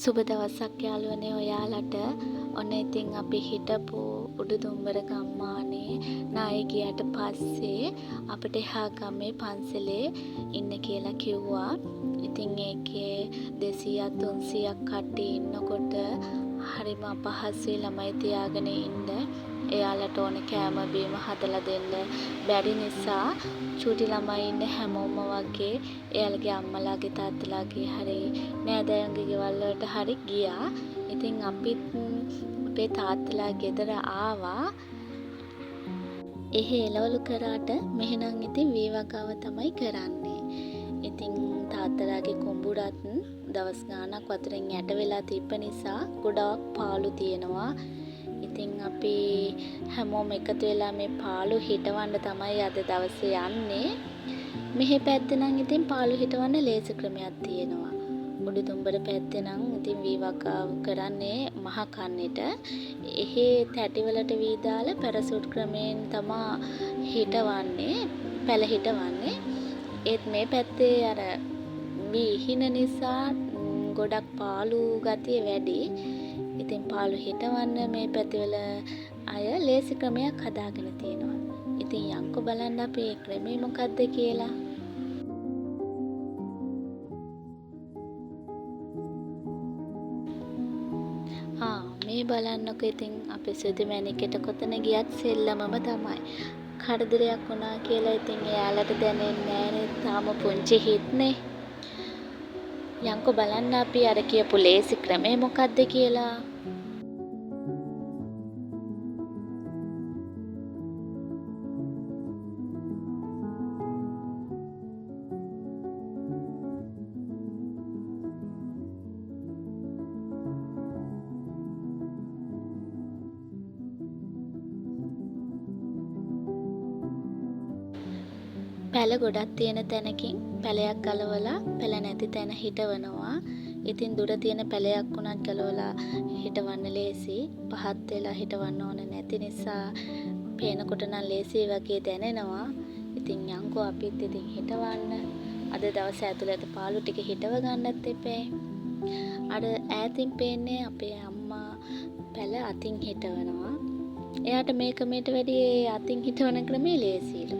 සුබ දවසක් යාළුවනේ ඔයාලට. ඔන්න ඉතින් අපි හිටපු උඩුදුම්බර ගම්මානේ නාය ගියට පස්සේ අපිට එහා ගමේ පන්සලේ ඉන්න කියලා කිව්වා. ඉතින් ඒකේ 200ක් 300ක් කට්ටිය ඉන්නකොට හරිම අපහසුයි ළමයි තියාගෙන ඉන්න. එයාලට ඕන කෑම බීම හදලා දෙන්න බැරි නිසා චූටි ළමයි ඉන්න හැමෝම වගේ එයාලගේ අම්මලාගේ තාත්තලාගේ හරි නෑදෑයන්ගේ ගෙවල් වලට හරි ගියා. ඉතින් අපිත් අපේ තාත්තලා ගෙදර ආවා. එහෙ එළවලු කරාට මෙහෙනම් ඉතින් වීවගාව තමයි කරන්නේ. ඉතින් තාත්තලාගේ කුඹුරත් දවස් ගාණක් වතුරෙන් යට වෙලා තිබ්බ නිසා ගොඩාක් පාළු තියෙනවා. ඉතින් අපි හැමෝම එකතු වෙලා මේ පාළු හිටවන්න තමයි අද දවසේ යන්නේ. මෙහි පැත්තේ නම් ඉතින් පාළු හිටවන්න ලේසි ක්‍රමයක් තියෙනවා. උඩුදුම්බර පැත්තේ නම් ඉතින් වීවගාව කරන්නේ මහ කන්නේට. එහෙ තැටිවලට වී දාලා පැරසූට් ක්‍රමයෙන් තමයි හිටවන්නේ, පැල හිටවන්නේ. ඒත් මේ පැත්තේ අර වී හින නිසා ගොඩක් පාළු ගතිය වැඩි. ඉතින් පාළු හිටවන්න මේ පැතිවල අය ලේසි ක්‍රමයක් හදාගෙන තියෙනවා. ඉතින් යන්කෝ බලන්න අපේ ක්‍රමය මොකද්ද කියලා. මේ බලන්නකො ඉතින් අපේ සුදුමැණිකට කොතන ගියත් සෙල්ලමම තමයි. කරදරයක් වුණා කියලා ඉතින් එයාලට දැනෙන්නේ නෑනේ. තාම පුංචි හිටනේ. යන්කෝ බලන්න අපි අර කියපු ලේසි ක්‍රමය මොකද්ද කියලා. පැල ගොඩක් තියෙන තැනකින් පැලයක් ගලවලා පැල නැති තැන හිටවනවා. ඉතින් දුර තියෙන පැලයක් උනත් ගලවලා හිටවන්න ලේසි. පහත් වෙලා හිටවන්න ඕන නැති නිසා පේනකොට නම් ලේසි වගේ දැනෙනවා. ඉතින් යන්කෝ අපිත් ඉතින් හිටවන්න. අද දවසේ ඇතුළත පාළු ටික හිටව ගන්නත් එපේ. අර ඈතින් පේන්නේ අපේ අම්මා පැල අතින් හිටවනවා. එයාට මේ ක්‍රමයට වැඩිය අතින් හිටවන ක්‍රමේ ලේසිලු.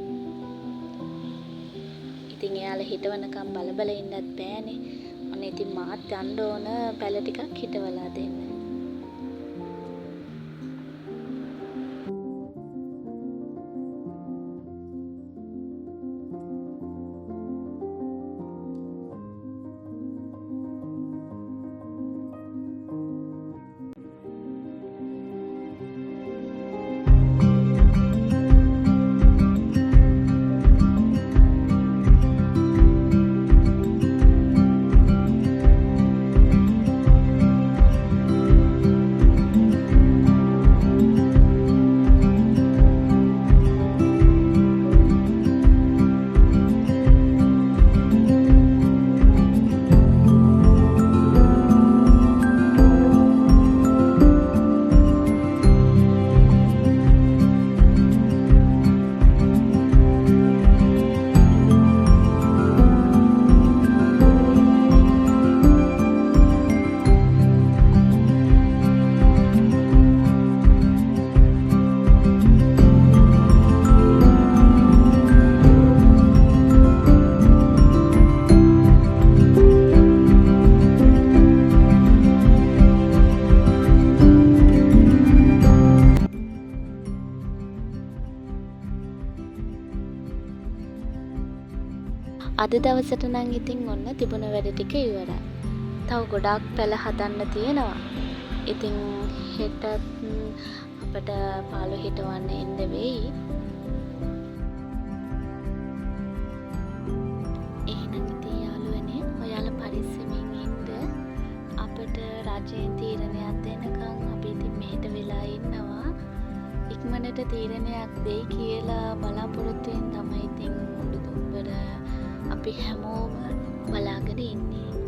ඉතින් එයාලා හිටවනකම් බල ඉන්නත් බෑනේ. ඔන්න ඉතින් මාත් යන්න ඕන පැල ටිකක් හිටවලා දෙන්න. අද දවසට නම් ඉතින් ඔන්න තිබුණ වැඩ ටික ඉවරයි. තව ගොඩාක් පැල හදන්න තියෙනවා. ඉතින් හෙටත් අපිට පාළු හිටවන්න එන්න වෙයි. එහෙනම් ඉතින් යාළුවනේ ඔයාලා පරිස්සමෙන් ඉන්න. අපිට රජයෙන් තීරණයක් දෙනකම් අපි ඉතින් මෙහෙට වෙලා ඉන්නවා. ඉක්මනට තීරණයක් දෙයි කියලා බලාපොරොත්තු වෙන තමයි ඉතින් උඩුදුම්බර අපි හැමෝම බලාගෙන ඉන්නේ.